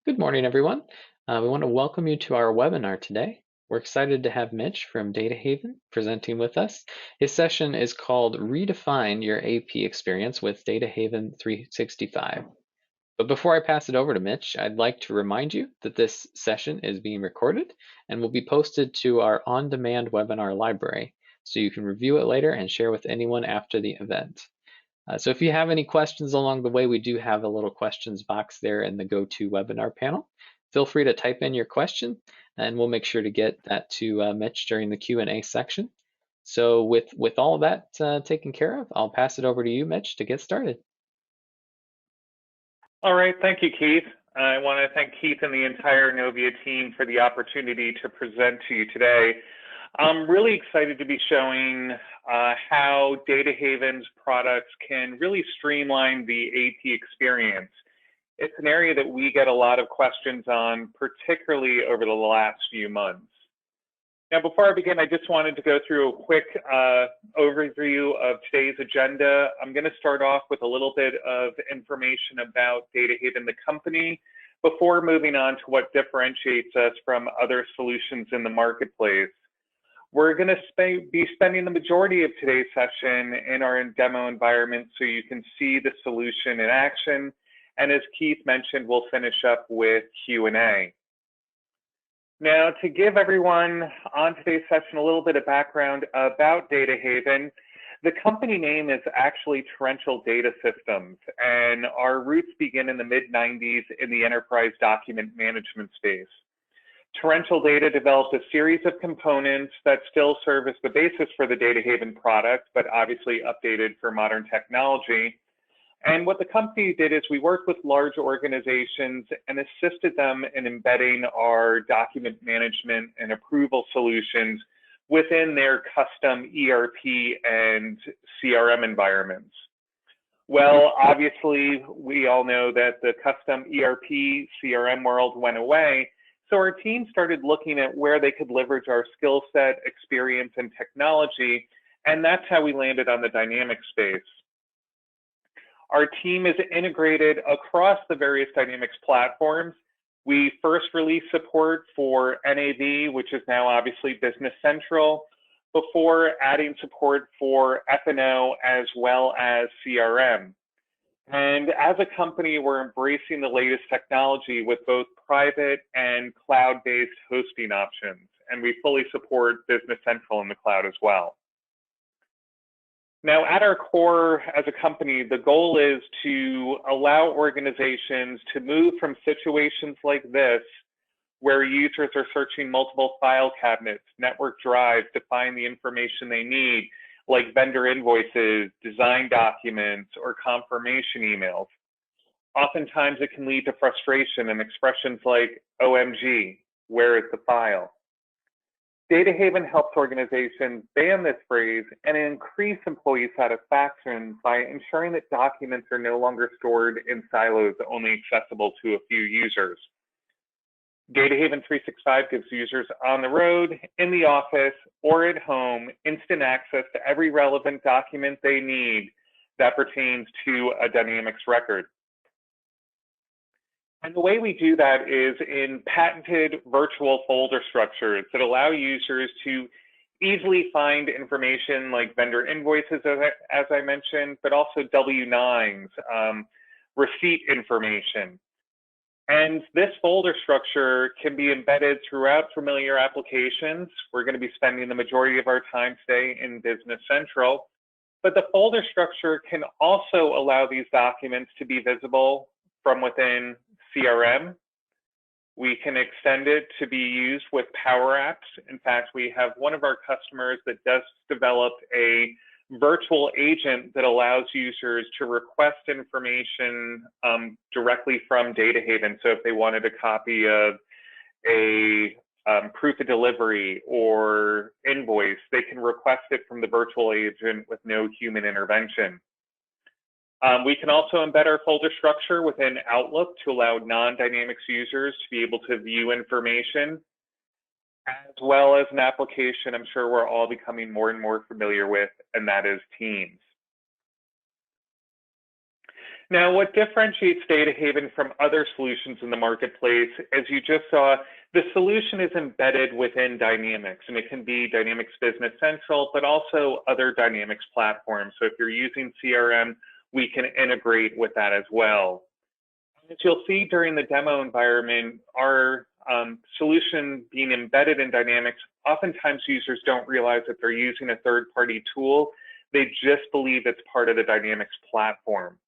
Good morning, everyone. We want to welcome you to our webinar today. We're excited to have Mitch from Datahaven presenting with us. His session is called Redefine Your AP Experience with Datahaven 365. But before I pass it over to Mitch, I'd like to remind you that this session is being recorded and will be posted to our on-demand webinar library, so you can review it later and share with anyone after the event. So if you have any questions along the way, we do have a little questions box there in the GoToWebinar panel. Feel free to type in your question and we'll make sure to get that to Mitch during the Q&A section. So with all that taken care of, I'll pass it over to you, Mitch, to get started. All right, thank you, Keith. I want to thank Keith and the entire Innovia team for the opportunity to present to you today. I'm really excited to be showing how Datahaven's products can really streamline the AP experience. It's an area that we get a lot of questions on, particularly over the last few months. Now, before I begin, I just wanted to go through a quick overview of today's agenda. I'm going to start off with a little bit of information about Datahaven, the company, before moving on to what differentiates us from other solutions in the marketplace. We're going to be spending the majority of today's session in our demo environment so you can see the solution in action. And as Keith mentioned, we'll finish up with Q&A. Now, to give everyone on today's session a little bit of background about Datahaven, the company name is actually Torrential Data Systems, and our roots begin in the mid-90s in the enterprise document management space. Torrential Data developed a series of components that still serve as the basis for the Datahaven product, but obviously updated for modern technology. And what the company did is we worked with large organizations and assisted them in embedding our document management and approval solutions within their custom ERP and CRM environments. Well, obviously, we all know that the custom ERP CRM world went away. So our team started looking at where they could leverage our skill set, experience, and technology, and that's how we landed on the Dynamics space. Our team is integrated across the various Dynamics platforms. We first released support for NAV, which is now obviously Business Central, before adding support for F&O as well as CRM. And as a company, we're embracing the latest technology with both private and cloud-based hosting options, and we fully support Business Central in the cloud as well. Now, at our core as a company, the goal is to allow organizations to move from situations like this, where users are searching multiple file cabinets, network drives to find the information they need, like vendor invoices, design documents, or confirmation emails. Oftentimes, it can lead to frustration and expressions like, OMG, where is the file? Datahaven helps organizations ban this phrase and increase employee satisfaction by ensuring that documents are no longer stored in silos only accessible to a few users. Datahaven 365 gives users on the road, in the office, or at home instant access to every relevant document they need that pertains to a Dynamics record. And the way we do that is in patented virtual folder structures that allow users to easily find information like vendor invoices, as I mentioned, but also W-9s, receipt information. And this folder structure can be embedded throughout familiar applications. We're going to be spending the majority of our time today in Business Central, but the folder structure can also allow these documents to be visible from within CRM. We can extend it to be used with Power Apps. In fact, we have one of our customers that does develop a virtual agent that allows users to request information directly from Datahaven. So if they wanted a copy of a proof of delivery or invoice, they can request it from the virtual agent with no human intervention. We can also embed our folder structure within Outlook to allow non-Dynamics users to be able to view information, as well as an application I'm sure we're all becoming more and more familiar with, and that is Teams. Now, what differentiates Datahaven from other solutions in the marketplace, as you just saw, the solution is embedded within Dynamics, and it can be Dynamics Business Central, but also other Dynamics platforms. So if you're using CRM, we can integrate with that as well. As you'll see during the demo environment, our solution being embedded in Dynamics, oftentimes users don't realize that they're using a third-party tool. They just believe it's part of the Dynamics platform.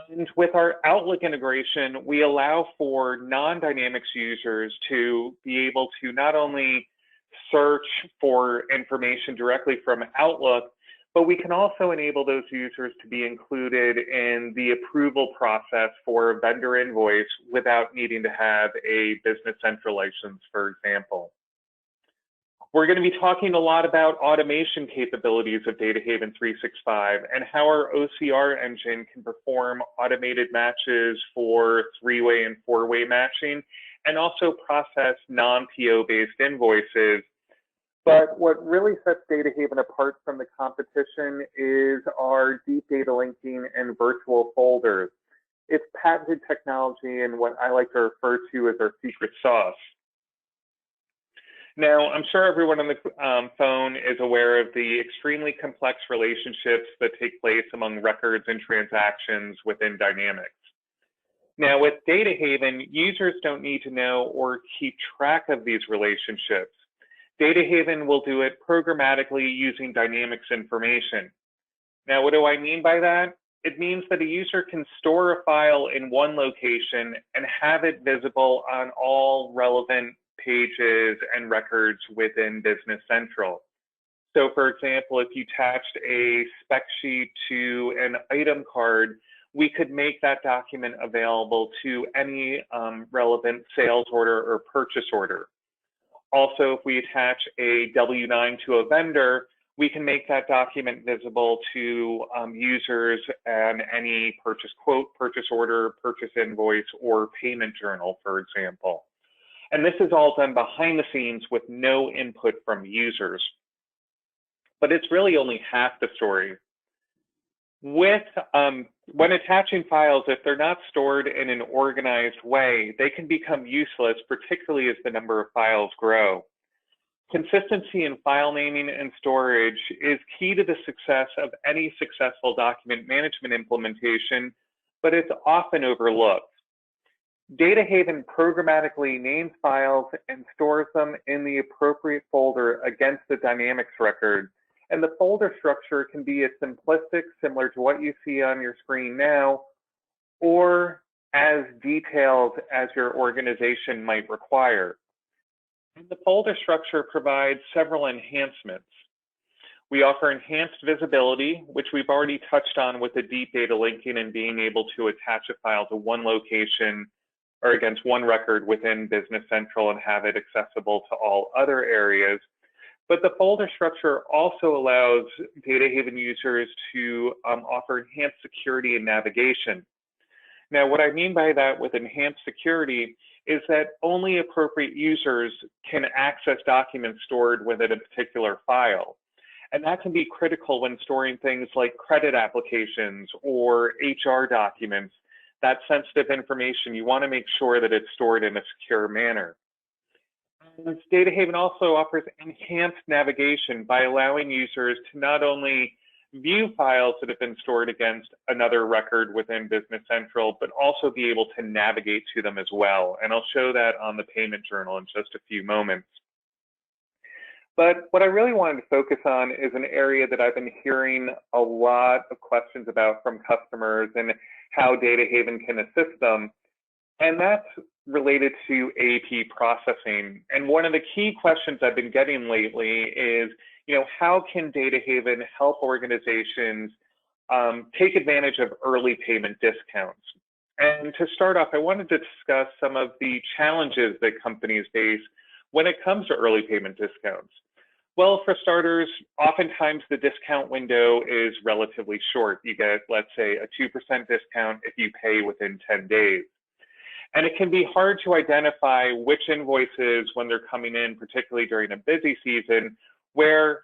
And with our Outlook integration, we allow for non-Dynamics users to be able to not only search for information directly from Outlook, but we can also enable those users to be included in the approval process for a vendor invoice without needing to have a Business Central license, for example. We're going to be talking a lot about automation capabilities of Datahaven 365 and how our OCR engine can perform automated matches for three-way and four-way matching, and also process non-PO-based invoices. But what really sets Datahaven apart from the competition is our deep data linking and virtual folders. It's patented technology and what I like to refer to as our secret sauce. Now, I'm sure everyone on the phone is aware of the extremely complex relationships that take place among records and transactions within Dynamics. Now, with Datahaven, users don't need to know or keep track of these relationships. Datahaven will do it programmatically using Dynamics information. Now, what do I mean by that? It means that a user can store a file in one location and have it visible on all relevant pages and records within Business Central. So for example, if you attached a spec sheet to an item card, we could make that document available to any relevant sales order or purchase order. Also, if we attach a W-9 to a vendor, we can make that document visible to users and any purchase quote, purchase order, purchase invoice, or payment journal, for example. And this is all done behind the scenes with no input from users. But it's really only half the story. When attaching files, if they're not stored in an organized way, they can become useless, particularly as the number of files grow. Consistency in file naming and storage is key to the success of any successful document management implementation, but it's often overlooked. Datahaven programmatically names files and stores them in the appropriate folder against the Dynamics record. And the folder structure can be as simplistic, similar to what you see on your screen now, or as detailed as your organization might require. And the folder structure provides several enhancements. We offer enhanced visibility, which we've already touched on with the deep data linking and being able to attach a file to one location or against one record within Business Central and have it accessible to all other areas. But the folder structure also allows Datahaven users to offer enhanced security and navigation. Now, what I mean by that with enhanced security is that only appropriate users can access documents stored within a particular file. And that can be critical when storing things like credit applications or HR documents. That sensitive information, you want to make sure that it's stored in a secure manner. And Datahaven also offers enhanced navigation by allowing users to not only view files that have been stored against another record within Business Central, but also be able to navigate to them as well. And I'll show that on the payment journal in just a few moments. But what I really wanted to focus on is an area that I've been hearing a lot of questions about from customers and how Datahaven can assist them. And that's related to AP processing. And one of the key questions I've been getting lately is, how can Datahaven help organizations take advantage of early payment discounts? And to start off, I wanted to discuss some of the challenges that companies face when it comes to early payment discounts. Well, for starters, oftentimes the discount window is relatively short. You get, let's say, a 2% discount if you pay within 10 days. And it can be hard to identify which invoices, when they're coming in, particularly during a busy season, where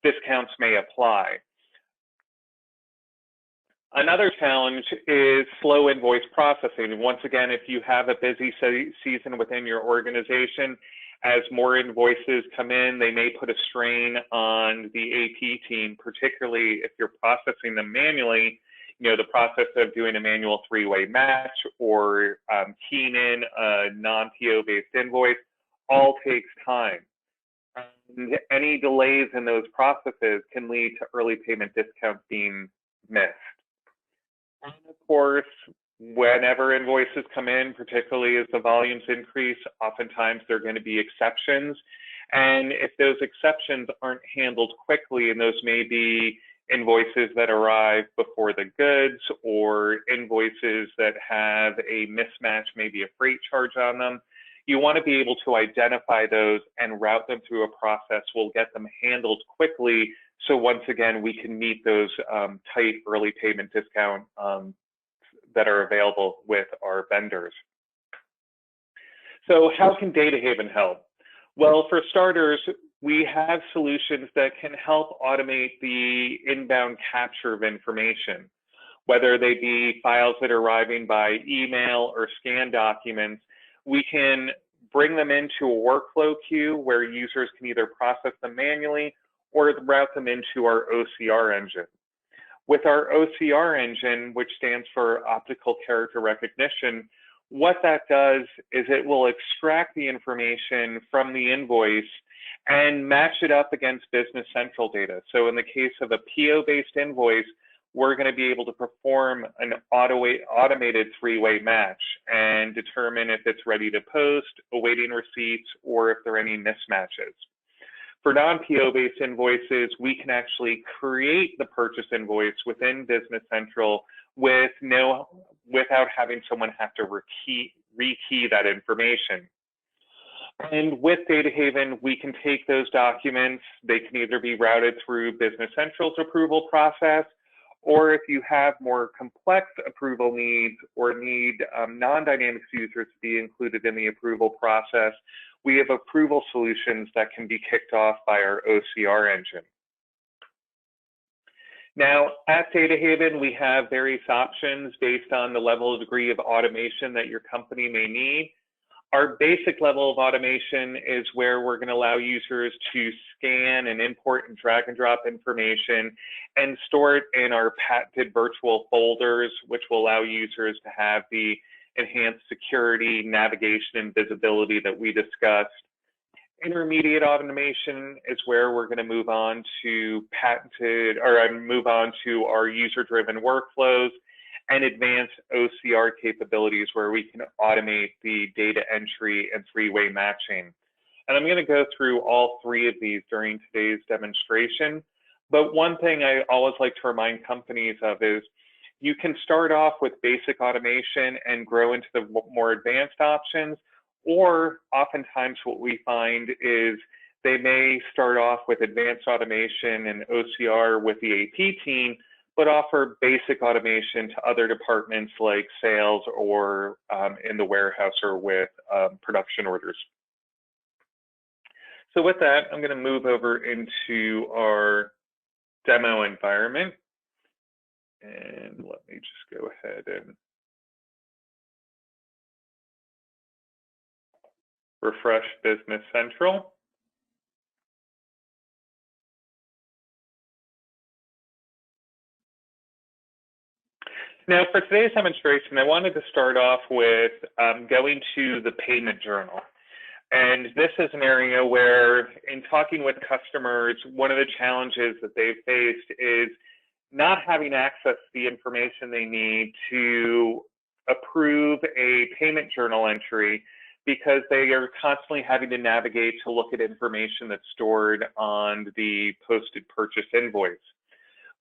discounts may apply. Another challenge is slow invoice processing. Once again, if you have a busy season within your organization, as more invoices come in, they may put a strain on the AP team, particularly if you're processing them manually. You know, the process of doing a manual three-way match or keying in a non-PO based invoice all takes time. And any delays in those processes can lead to early payment discounts being missed. And of course, whenever invoices come in, particularly as the volumes increase, oftentimes there are going to be exceptions. And if those exceptions aren't handled quickly, and those may be invoices that arrive before the goods or invoices that have a mismatch, maybe a freight charge on them, you want to be able to identify those and route them through a process. We'll get them handled quickly. So once again, we can meet those tight early payment discount that are available with our vendors. So how can Datahaven help? Well, for starters, we have solutions that can help automate the inbound capture of information, whether they be files that are arriving by email or scanned documents. We can bring them into a workflow queue where users can either process them manually or route them into our OCR engine. With our OCR engine, which stands for optical character recognition, what that does is it will extract the information from the invoice and match it up against Business Central data. So in the case of a PO-based invoice, we're going to be able to perform an automated three-way match and determine if it's ready to post, awaiting receipts, or if there are any mismatches. For non-PO-based invoices, we can actually create the purchase invoice within Business Central without having someone have to rekey that information. And with Datahaven, we can take those documents. They can either be routed through Business Central's approval process, or if you have more complex approval needs or need non-Dynamics users to be included in the approval process, we have approval solutions that can be kicked off by our OCR engine. Now, at Datahaven, we have various options based on the level of degree of automation that your company may need. Our basic level of automation is where we're going to allow users to scan and import and drag and drop information and store it in our patented virtual folders, which will allow users to have the enhanced security, navigation, and visibility that we discussed. Intermediate automation is where we're going to move on to our user-driven workflows and advanced OCR capabilities where we can automate the data entry and three-way matching. And I'm going to go through all three of these during today's demonstration. But one thing I always like to remind companies of is you can start off with basic automation and grow into the more advanced options, or oftentimes what we find is they may start off with advanced automation and OCR with the AP team, but offer basic automation to other departments like sales or in the warehouse or with production orders. So with that, I'm going to move over into our demo environment. And let me just go ahead and refresh Business Central. Now, for today's demonstration, I wanted to start off with going to the payment journal. And this is an area where, in talking with customers, one of the challenges that they've faced is not having access to the information they need to approve a payment journal entry because they are constantly having to navigate to look at information that's stored on the posted purchase invoice.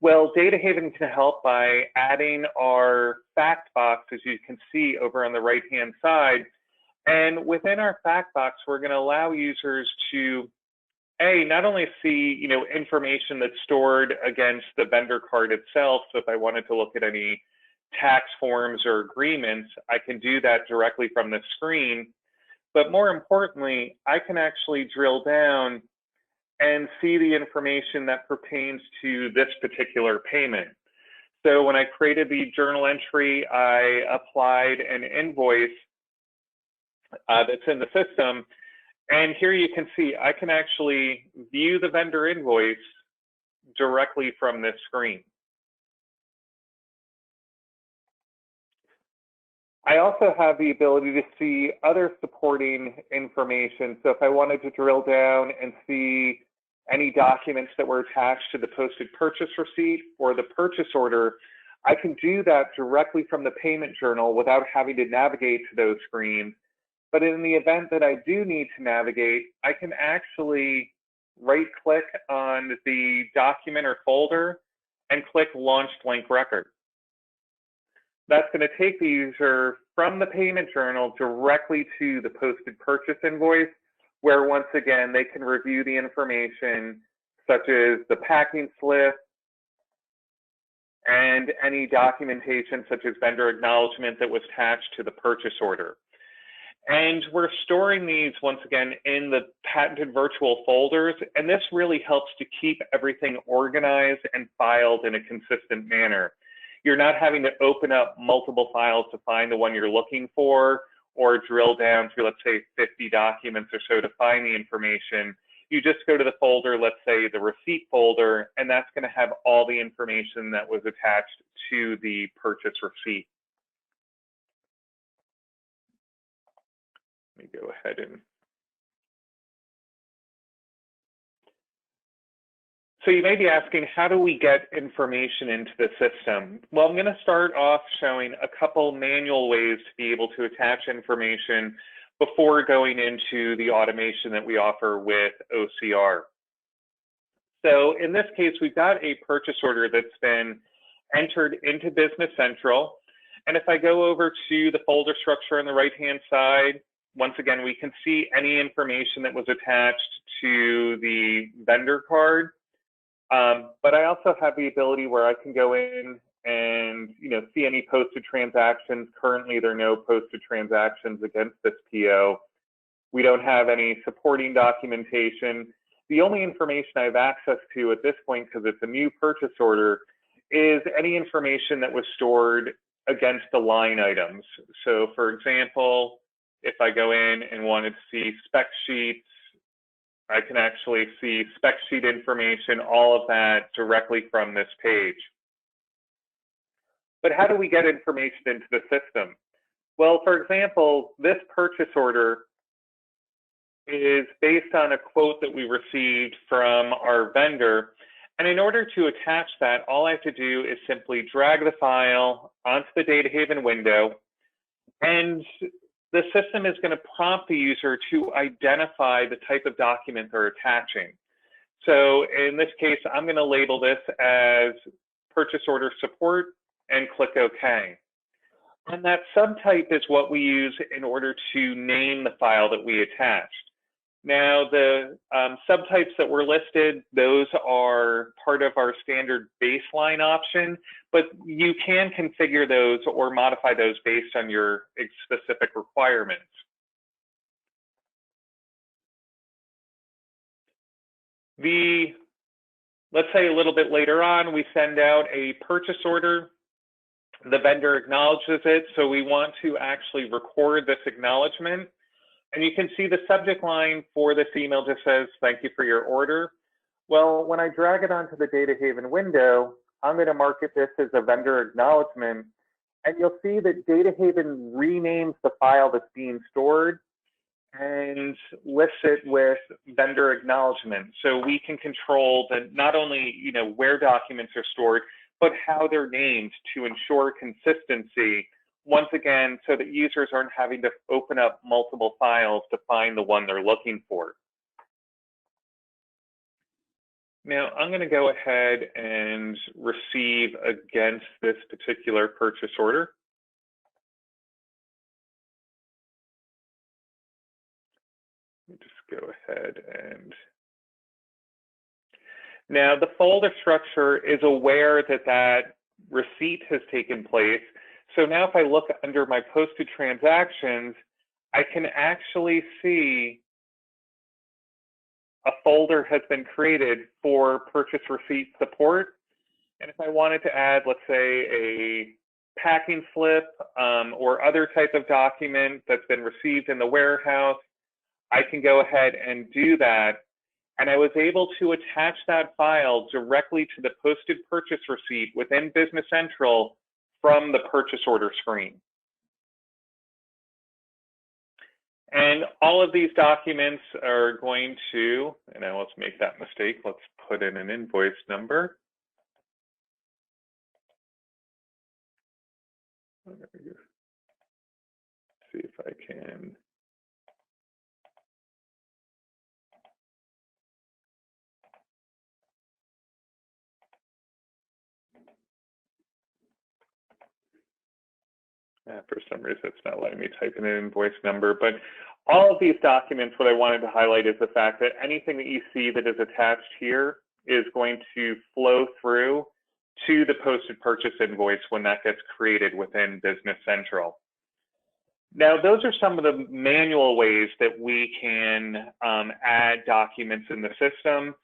Well, Datahaven can help by adding our fact box, as you can see over on the right-hand side. And within our fact box, we're going to allow users to not only see, information that's stored against the vendor card itself. So if I wanted to look at any tax forms or agreements, I can do that directly from the screen. But more importantly, I can actually drill down and see the information that pertains to this particular payment. So when I created the journal entry, I applied an invoice that's in the system. And here you can see I can actually view the vendor invoice directly from this screen. I also have the ability to see other supporting information. So if I wanted to drill down and see any documents that were attached to the posted purchase receipt or the purchase order, I can do that directly from the payment journal without having to navigate to those screens. But in the event that I do need to navigate, I can actually right-click on the document or folder and click Launch Blank Record. That's going to take the user from the payment journal directly to the posted purchase invoice, where once again, they can review the information such as the packing slip and any documentation such as vendor acknowledgement that was attached to the purchase order. And we're storing these once again in the patented virtual folders, and this really helps to keep everything organized and filed in a consistent manner. You're not having to open up multiple files to find the one you're looking for, or drill down through, let's say, 50 documents or so to find the information. You just go to the folder, let's say the receipt folder, and that's going to have all the information that was attached to the purchase receipt. Let me go ahead and. So you may be asking, how do we get information into the system? Well, I'm going to start off showing a couple manual ways to be able to attach information before going into the automation that we offer with OCR. So in this case, we've got a purchase order that's been entered into Business Central. And if I go over to the folder structure on the right-hand side, once again, we can see any information that was attached to the vendor card. But I also have the ability where I can go in and see any posted transactions. Currently, there are no posted transactions against this PO. We don't have any supporting documentation. The only information I have access to at this point, because it's a new purchase order, is any information that was stored against the line items. So for example, if I go in and wanted to see spec sheets, I can actually see spec sheet information, all of that directly from this page. But how do we get information into the system? Well, for example, this purchase order is based on a quote that we received from our vendor. And in order to attach that, all I have to do is simply drag the file onto the Datahaven window, and the system is going to prompt the user to identify the type of document they're attaching. So in this case, I'm going to label this as purchase order support and click OK. And that subtype is what we use in order to name the file that we attached. Now, the subtypes that were listed, those are part of our standard baseline option, but you can configure those or modify those based on your specific requirements. Let's say a little bit later on, we send out a purchase order. The vendor acknowledges it, so we want to actually record this acknowledgement. And you can see the subject line for this email just says, "Thank you for your order." Well, when I drag it onto the Datahaven window, I'm going to market this as a vendor acknowledgement. And you'll see that Datahaven renames the file that's being stored and lists it with vendor acknowledgement. So we can control not only where documents are stored, but how they're named to ensure consistency. Once again, so that users aren't having to open up multiple files to find the one they're looking for. Now, I'm going to go ahead and receive against this particular purchase order. Let me just go ahead and. Now, the folder structure is aware that that receipt has taken place. So now if I look under my posted transactions, I can actually see a folder has been created for purchase receipt support. And if I wanted to add, let's say, a packing slip or other type of document that's been received in the warehouse, I can go ahead and do that. And I was able to attach that file directly to the posted purchase receipt within Business Central from the purchase order screen. And all of these documents are going to, and now let's make that mistake. Let's put in an invoice number. See if I can. For some reason, it's not letting me type in an invoice number, but all of these documents, what I wanted to highlight is the fact that anything that you see that is attached here is going to flow through to the posted purchase invoice when that gets created within Business Central. Now, those are some of the manual ways that we can add documents in the system.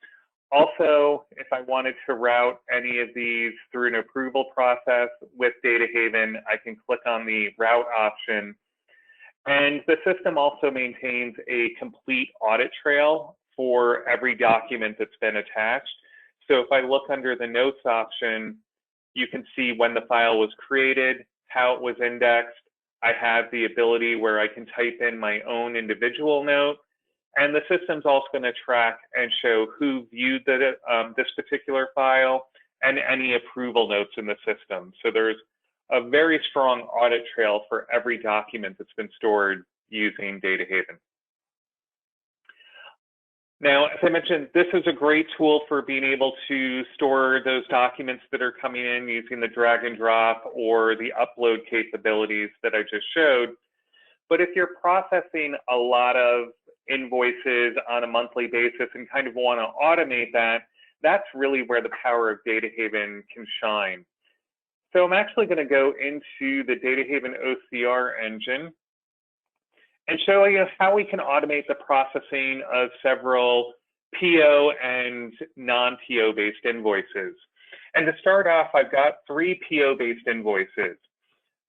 Also, if I wanted to route any of these through an approval process with Datahaven, I can click on the route option. And the system also maintains a complete audit trail for every document that's been attached. So if I look under the notes option, you can see when the file was created, how it was indexed. I have the ability where I can type in my own individual note. And the system's also going to track and show who viewed this particular file and any approval notes in the system. So there's a very strong audit trail for every document that's been stored using Datahaven. Now, as I mentioned, this is a great tool for being able to store those documents that are coming in using the drag and drop or the upload capabilities that I just showed. But if you're processing a lot of invoices on a monthly basis and kind of want to automate that, that's really where the power of Datahaven can shine. So I'm actually going to go into the Datahaven OCR engine and show you how we can automate the processing of several PO and non-PO based invoices. And to start off, I've got 3 PO based invoices.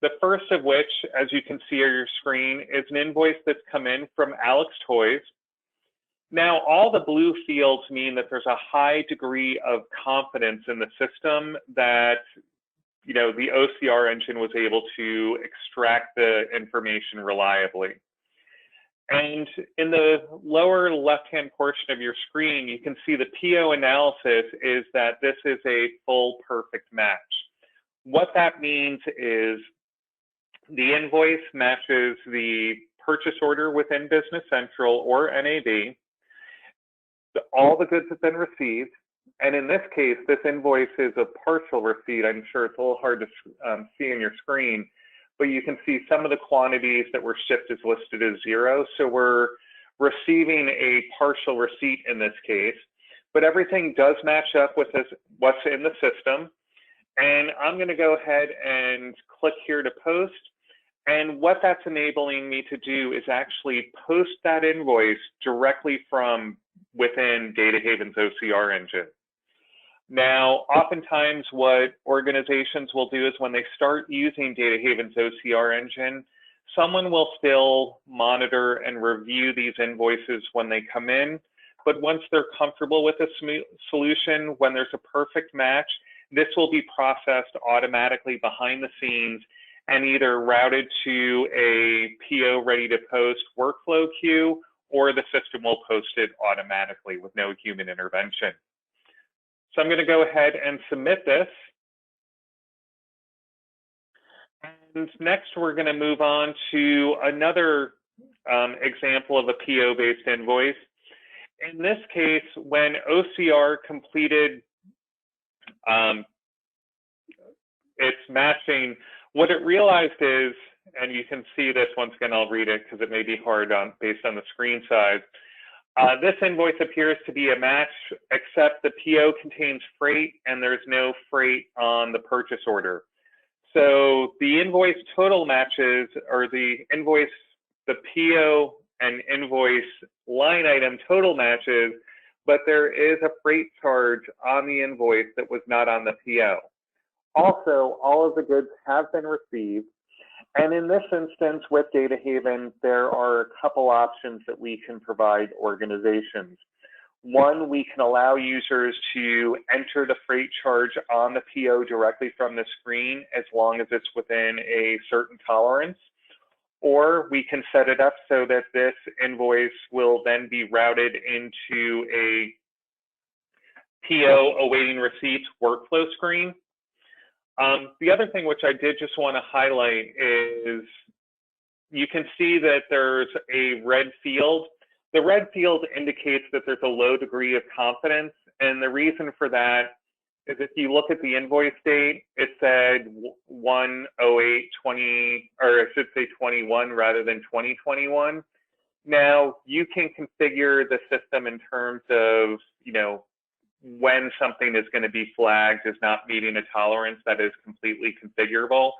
The first of which, as you can see on your screen, is an invoice that's come in from Alex Toys. Now, all the blue fields mean that there's a high degree of confidence in the system that the OCR engine was able to extract the information reliably. And in the lower left-hand portion of your screen, you can see the PO analysis is that this is a full perfect match. What that means is the invoice matches the purchase order within Business Central or NAV. All the goods have been received. And in this case, this invoice is a partial receipt. I'm sure it's a little hard to see on your screen, but you can see some of the quantities that were shipped is listed as 0. So we're receiving a partial receipt in this case, but everything does match up with what's in the system. And I'm going to go ahead and click here to post. And what that's enabling me to do is actually post that invoice directly from within Datahaven's OCR engine. Now, oftentimes what organizations will do is when they start using Datahaven's OCR engine, someone will still monitor and review these invoices when they come in. But once they're comfortable with the solution, when there's a perfect match, this will be processed automatically behind the scenes and either routed to a PO ready to post workflow queue, or the system will post it automatically with no human intervention. So I'm going to go ahead and submit this. And next, we're going to move on to another example of a PO-based invoice. In this case, when OCR completed its matching, what it realized is, and you can see this once again, I'll read it because it may be hard based on the screen size. This invoice appears to be a match, except the PO contains freight and there's no freight on the purchase order. So the invoice total matches, or the PO and invoice line item total matches, but there is a freight charge on the invoice that was not on the PO. Also, all of the goods have been received. And in this instance, with Datahaven, there are a couple options that we can provide organizations. One, we can allow users to enter the freight charge on the PO directly from the screen as long as it's within a certain tolerance. Or we can set it up so that this invoice will then be routed into a PO awaiting receipts workflow screen. The other thing which I did just want to highlight is you can see that there's a red field. The red field indicates that there's a low degree of confidence, and the reason for that is if you look at the invoice date, it said 1/08/20, or I should say 21 rather than 2021. Now you can configure the system in terms of, when something is going to be flagged as not meeting a tolerance. That is completely configurable.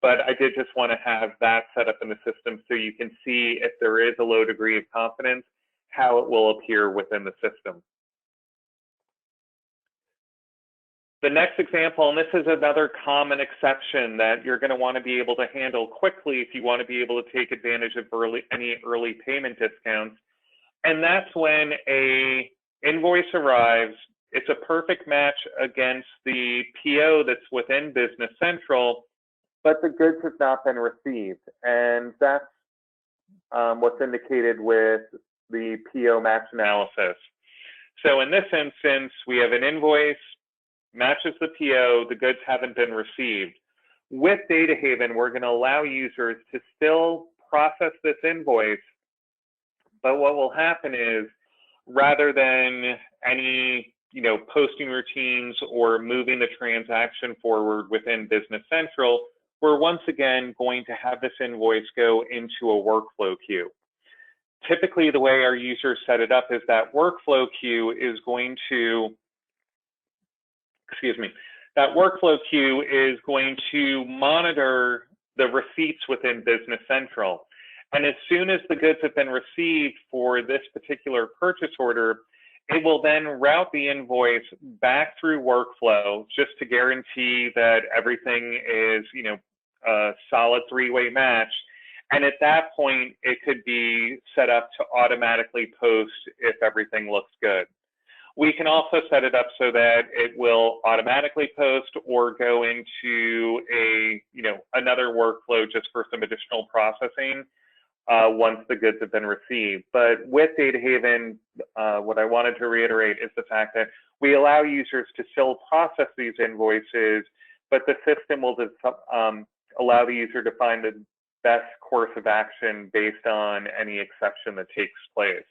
But I did just want to have that set up in the system so you can see if there is a low degree of confidence, how it will appear within the system. The next example, and this is another common exception that you're going to want to be able to handle quickly if you want to be able to take advantage of any early payment discounts. And that's when a invoice arrives. It's a perfect match against the PO that's within Business Central, but the goods have not been received. And that's what's indicated with the PO match analysis. So in this instance, we have an invoice, matches the PO, the goods haven't been received. With Datahaven, we're going to allow users to still process this invoice, but what will happen is rather than any posting routines or moving the transaction forward within Business Central, we're once again going to have this invoice go into a workflow queue. Typically, the way our users set it up is that workflow queue is going to, that workflow queue is going to monitor the receipts within Business Central. And as soon as the goods have been received for this particular purchase order, it will then route the invoice back through workflow just to guarantee that everything is, a solid three-way match. And at that point, it could be set up to automatically post if everything looks good. We can also set it up so that it will automatically post or go into a, another workflow just for some additional processing once the goods have been received. But with Datahaven, what I wanted to reiterate is the fact that we allow users to still process these invoices, but the system will just, allow the user to find the best course of action based on any exception that takes place.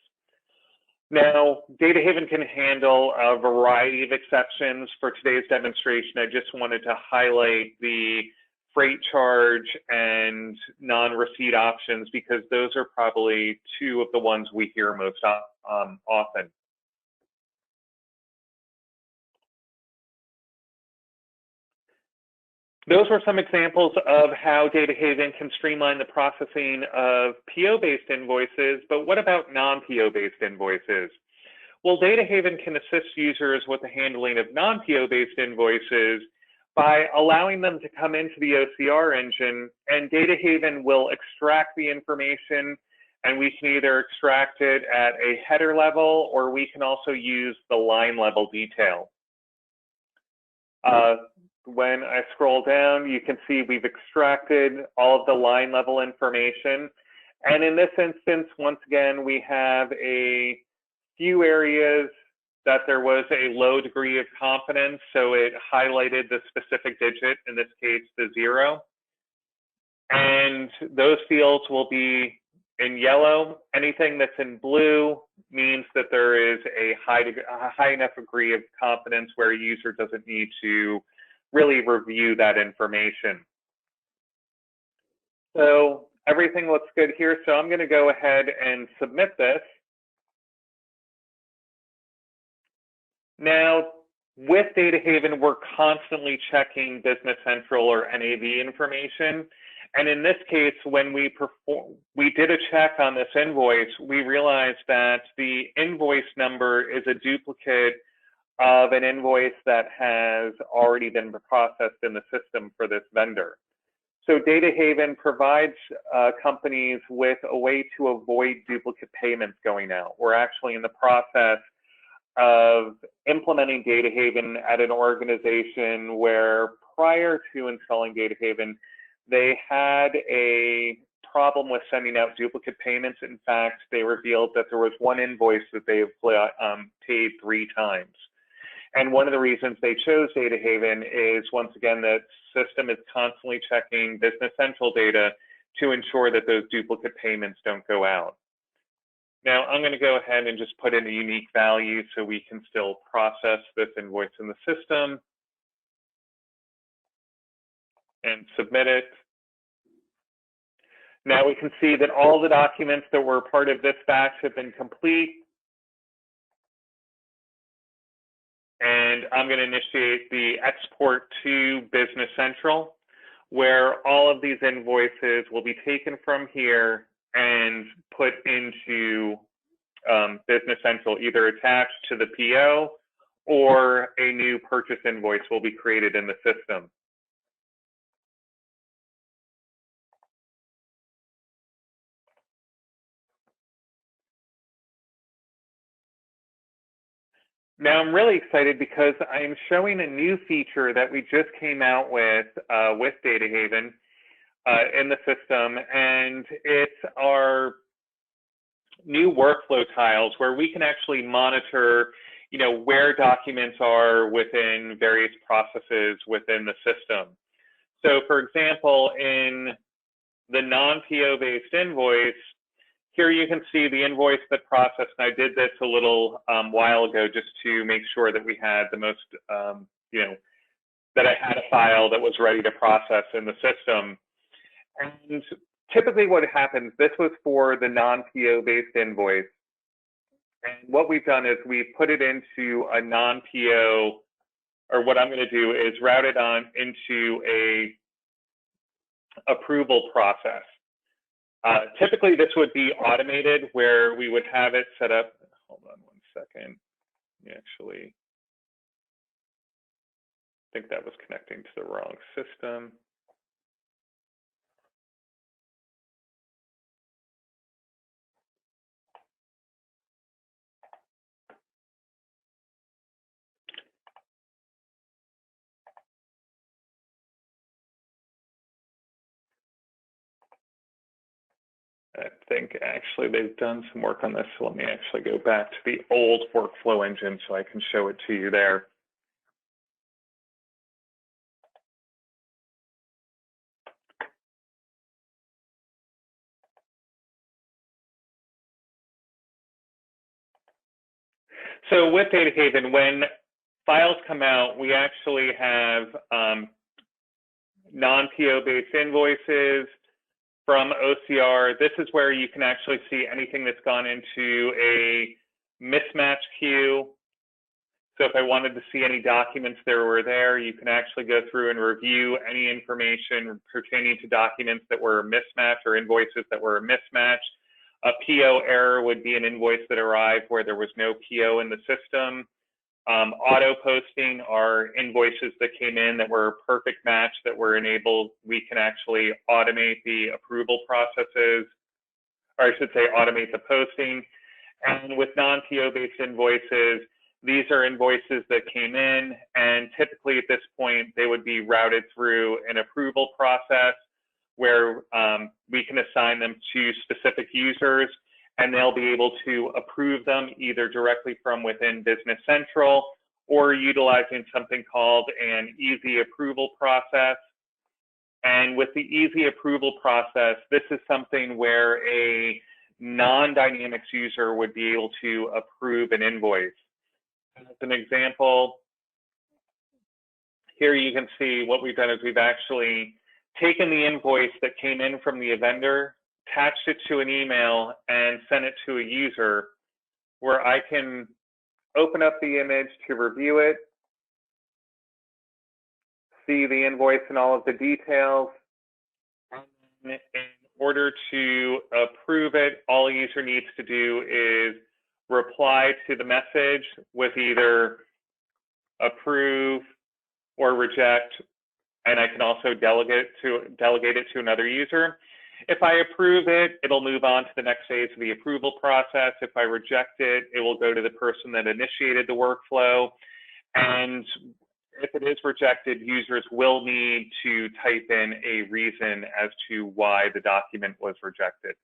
Now, Datahaven can handle a variety of exceptions. For today's demonstration, I just wanted to highlight the freight charge and non-receipt options because those are probably two of the ones we hear most often. Those were some examples of how Datahaven can streamline the processing of PO-based invoices, but what about non-PO-based invoices? Well, Datahaven can assist users with the handling of non-PO-based invoices by allowing them to come into the OCR engine, and Datahaven will extract the information, and we can either extract it at a header level, or we can also use the line level detail. When I scroll down, you can see we've extracted all of the line level information. And in this instance, once again, we have a few areas that there was a low degree of confidence. So it highlighted the specific digit, in this case, the 0. And those fields will be in yellow. Anything that's in blue means that there is a high enough degree of confidence where a user doesn't need to really review that information. So everything looks good here. So I'm going to go ahead and submit this. Now, with Datahaven, we're constantly checking Business Central or NAV information. And in this case, when we did a check on this invoice, we realized that the invoice number is a duplicate of an invoice that has already been processed in the system for this vendor. So Datahaven provides companies with a way to avoid duplicate payments going out. We're actually in the process of implementing Datahaven at an organization where prior to installing Datahaven, they had a problem with sending out duplicate payments. In fact, they revealed that there was one invoice that they've paid 3 times. And one of the reasons they chose Datahaven is, once again, that system is constantly checking Business Central data to ensure that those duplicate payments don't go out. Now, I'm going to go ahead and just put in a unique value so we can still process this invoice in the system and submit it. Now we can see that all the documents that were part of this batch have been complete. And I'm going to initiate the export to Business Central, where all of these invoices will be taken from here and put into Business Central, either attached to the PO or a new purchase invoice will be created in the system. Now I'm really excited because I'm showing a new feature that we just came out with Datahaven in the system, and it's our new workflow tiles where we can actually monitor, where documents are within various processes within the system. So, for example, in the non-PO based invoice, here you can see the invoice that processed. And I did this a little while ago just to make sure that we had the most, that I had a file that was ready to process in the system. And typically what happens, this was for the non-PO based invoice. And what we've done is we've put it into a non-PO, or what I'm going to do is route it on into a approval process. Typically, this would be automated where we would have it set up. Hold on one second. Actually, I think that was connecting to the wrong system. I think actually they've done some work on this. So let me actually go back to the old workflow engine so I can show it to you there. So with Datahaven, when files come out, we actually have non-PO based invoices from OCR. This is where you can actually see anything that's gone into a mismatch queue. So if I wanted to see any documents that were there, you can actually go through and review any information pertaining to documents that were a mismatch or invoices that were a mismatch. A PO error would be an invoice that arrived where there was no PO in the system. Auto posting are invoices that came in that were a perfect match that were enabled. We can actually automate the approval processes, or I should say automate the posting. And with non-PO based invoices, these are invoices that came in, and typically at this point, they would be routed through an approval process where we can assign them to specific users, and they'll be able to approve them either directly from within Business Central or utilizing something called an easy approval process. And with the easy approval process, this is something where a non-Dynamics user would be able to approve an invoice. As an example, here you can see what we've done is we've actually taken the invoice that came in from the vendor, attached it to an email, and sent it to a user where I can open up the image to review it, see the invoice and all of the details, and in order to approve it, all a user needs to do is reply to the message with either approve or reject, and I can also delegate it to another user. If I approve it, it'll move on to the next phase of the approval process. If I reject it, it will go to the person that initiated the workflow. And if it is rejected, users will need to type in a reason as to why the document was rejected.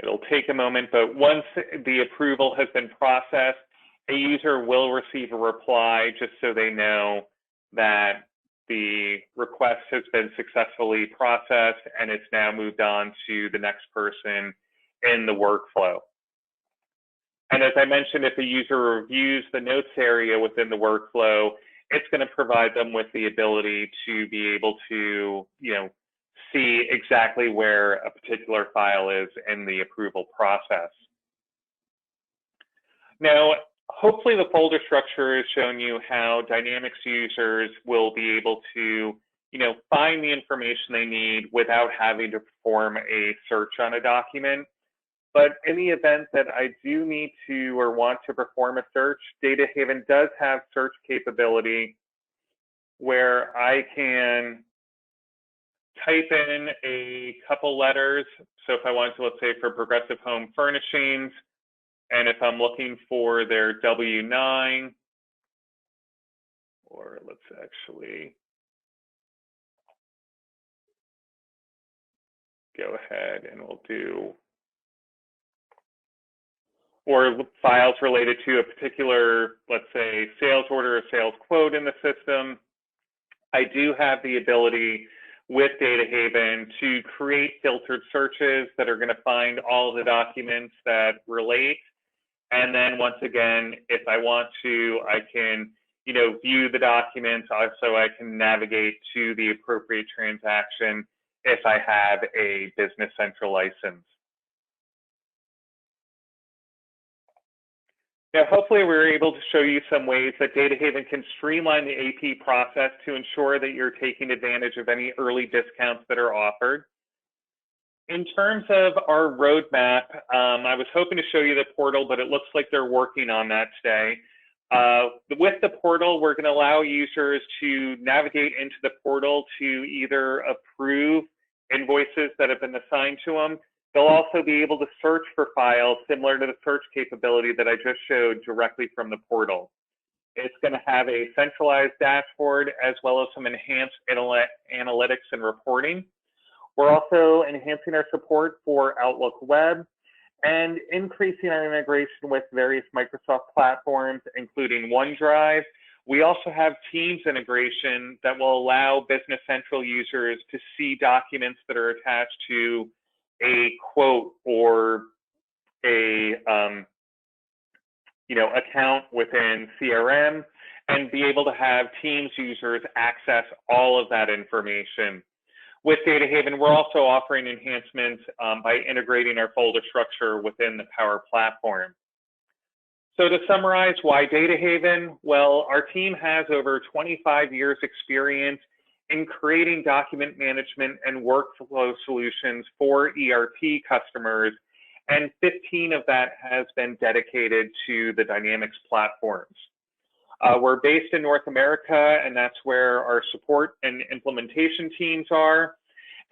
It'll take a moment, but once the approval has been processed, a user will receive a reply just so they know that the request has been successfully processed and it's now moved on to the next person in the workflow. And as I mentioned, if a user reviews the notes area within the workflow, it's going to provide them with the ability to be able to, see exactly where a particular file is in the approval process. Now, hopefully the folder structure has shown you how Dynamics users will be able to, find the information they need without having to perform a search on a document. But in the event that I do need to or want to perform a search, Datahaven does have search capability where I can type in a couple letters. So if I want to, let's say for Progressive Home Furnishings, and if I'm looking for their W-9, or let's actually go ahead and we'll do, or files related to a particular, let's say, sales order or sales quote in the system, I do have the ability with Datahaven to create filtered searches that are going to find all of the documents that relate. And then once again, if I want to, I can, view the documents. Also, I can navigate to the appropriate transaction if I have a Business Central license. Now, hopefully we're able to show you some ways that Datahaven can streamline the AP process to ensure that you're taking advantage of any early discounts that are offered. In terms of our roadmap, I was hoping to show you the portal, but it looks like they're working on that today. With the portal, we're going to allow users to navigate into the portal to either approve invoices that have been assigned to them. They'll also be able to search for files similar to the search capability that I just showed directly from the portal. It's going to have a centralized dashboard as well as some enhanced analytics and reporting. We're also enhancing our support for Outlook Web and increasing our integration with various Microsoft platforms, including OneDrive. We also have Teams integration that will allow Business Central users to see documents that are attached to a quote or a account within CRM, and be able to have Teams users access all of that information. With Datahaven, we're also offering enhancements by integrating our folder structure within the Power Platform. So to summarize, why Datahaven? Well, our team has over 25 years experience in creating document management and workflow solutions for ERP customers, and 15 of that has been dedicated to the Dynamics platforms. We're based in North America, and that's where our support and implementation teams are.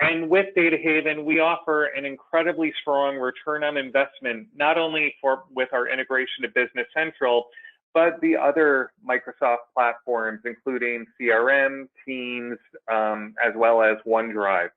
And with Datahaven, we offer an incredibly strong return on investment, not only with our integration to Business Central, but the other Microsoft platforms, including CRM, Teams, as well as OneDrive.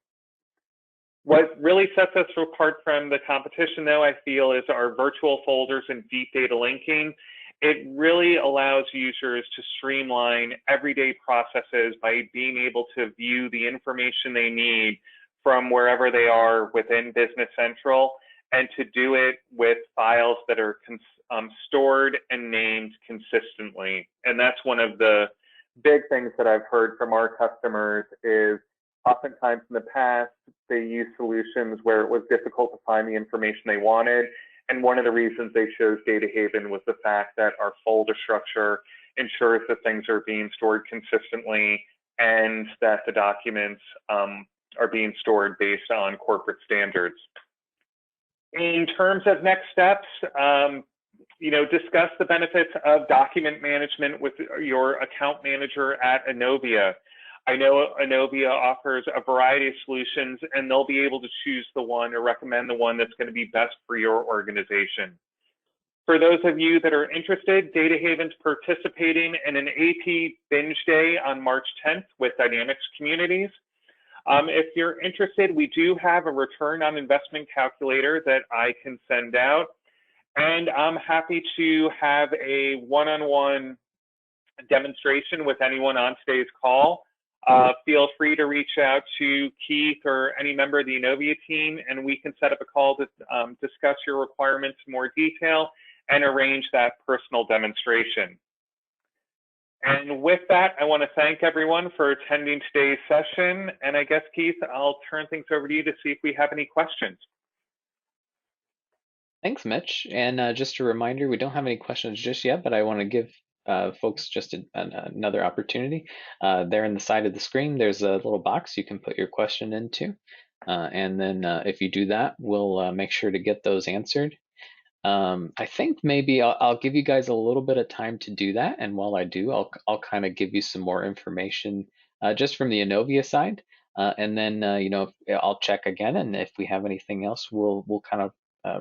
What really sets us apart from the competition, though, I feel, is our virtual folders and deep data linking. It really allows users to streamline everyday processes by being able to view the information they need from wherever they are within Business Central, and to do it with files that are stored and named consistently. And that's one of the big things that I've heard from our customers is oftentimes in the past, they used solutions where it was difficult to find the information they wanted. And one of the reasons they chose Datahaven was the fact that our folder structure ensures that things are being stored consistently and that the documents are being stored based on corporate standards. In terms of next steps, discuss the benefits of document management with your account manager at Innovia. I know Innovia offers a variety of solutions, and they'll be able to choose the one or recommend the one that's going to be best for your organization. For those of you that are interested, Datahaven's participating in an AP Binge Day on March 10th with Dynamics Communities. If you're interested, we do have a return on investment calculator that I can send out. And I'm happy to have a one-on-one demonstration with anyone on today's call. Feel free to reach out to Keith or any member of the Innovia team, and we can set up a call to discuss your requirements in more detail and arrange that personal demonstration. And with that, I want to thank everyone for attending today's session. And I guess, Keith, I'll turn things over to you to see if we have any questions. Thanks, Mitch. And just a reminder, we don't have any questions just yet, but I want to give folks just another opportunity. There in the side of the screen, there's a little box you can put your question into. And then if you do that, we'll make sure to get those answered. I think maybe I'll give you guys a little bit of time to do that. And while I do, I'll kind of give you some more information just from the Innovia side. And then, I'll check again. And if we have anything else, we'll kind of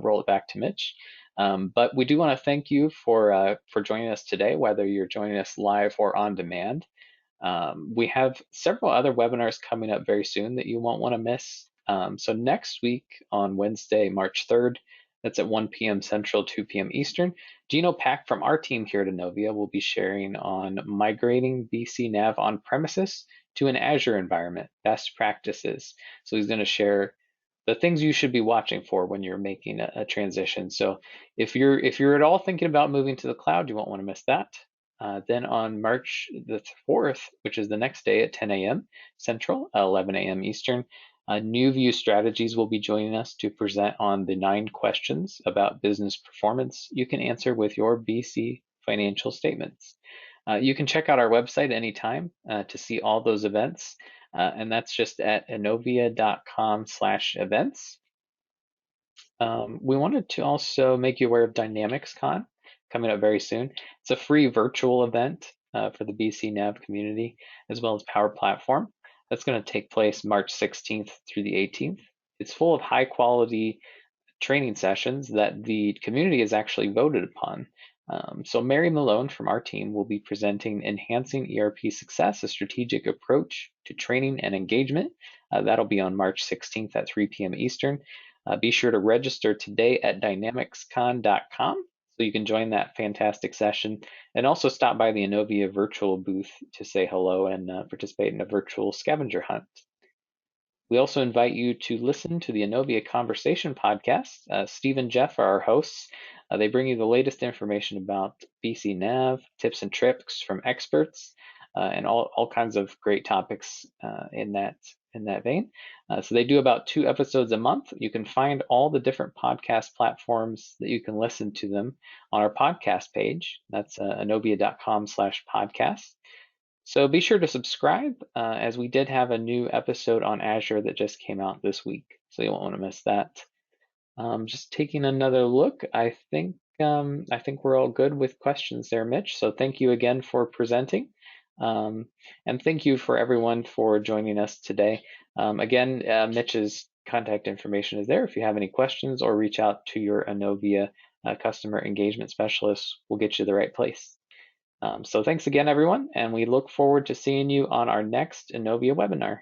roll it back to Mitch. But we do want to thank you for joining us today, whether you're joining us live or on demand. We have several other webinars coming up very soon that you won't want to miss. So next week on Wednesday, March 3rd, that's at 1 p.m. Central, 2 p.m. Eastern, Gino Pack from our team here at Innovia will be sharing on migrating BC Nav on premises to an Azure environment, best practices. So he's going to share the things you should be watching for when you're making a transition. So if you're at all thinking about moving to the cloud, you won't want to miss that. Then on March the 4th, which is the next day at 10 a.m. Central, 11 a.m. Eastern, New View Strategies will be joining us to present on the 9 questions about business performance you can answer with your BC financial statements. You can check out our website anytime to see all those events, and that's just at innovia.com/events. We wanted to also make you aware of DynamicsCon coming up very soon. It's a free virtual event for the BC Nav community, as well as Power Platform. That's going to take place March 16th through the 18th. It's full of high quality training sessions that the community has actually voted upon. So Mary Malone from our team will be presenting Enhancing ERP Success, a Strategic Approach to Training and Engagement. That'll be on March 16th at 3 p.m. Eastern. Be sure to register today at dynamicscon.com so you can join that fantastic session, and also stop by the Innovia virtual booth to say hello and participate in a virtual scavenger hunt. We also invite you to listen to the Innovia Conversation podcast. Steve and Jeff are our hosts. They bring you the latest information about BC Nav, tips and tricks from experts, and all kinds of great topics in that vein. So they do about 2 episodes a month. You can find all the different podcast platforms that you can listen to them on our podcast page. That's innovia.com/podcast. So be sure to subscribe, as we did have a new episode on Azure that just came out this week, so you won't want to miss that. Just taking another look, I think we're all good with questions there, Mitch. So thank you again for presenting, and thank you for everyone for joining us today. Again, Mitch's contact information is there if you have any questions, or reach out to your Innovia customer engagement specialist. We'll get you the right place. So thanks again, everyone, and we look forward to seeing you on our next Innovia webinar.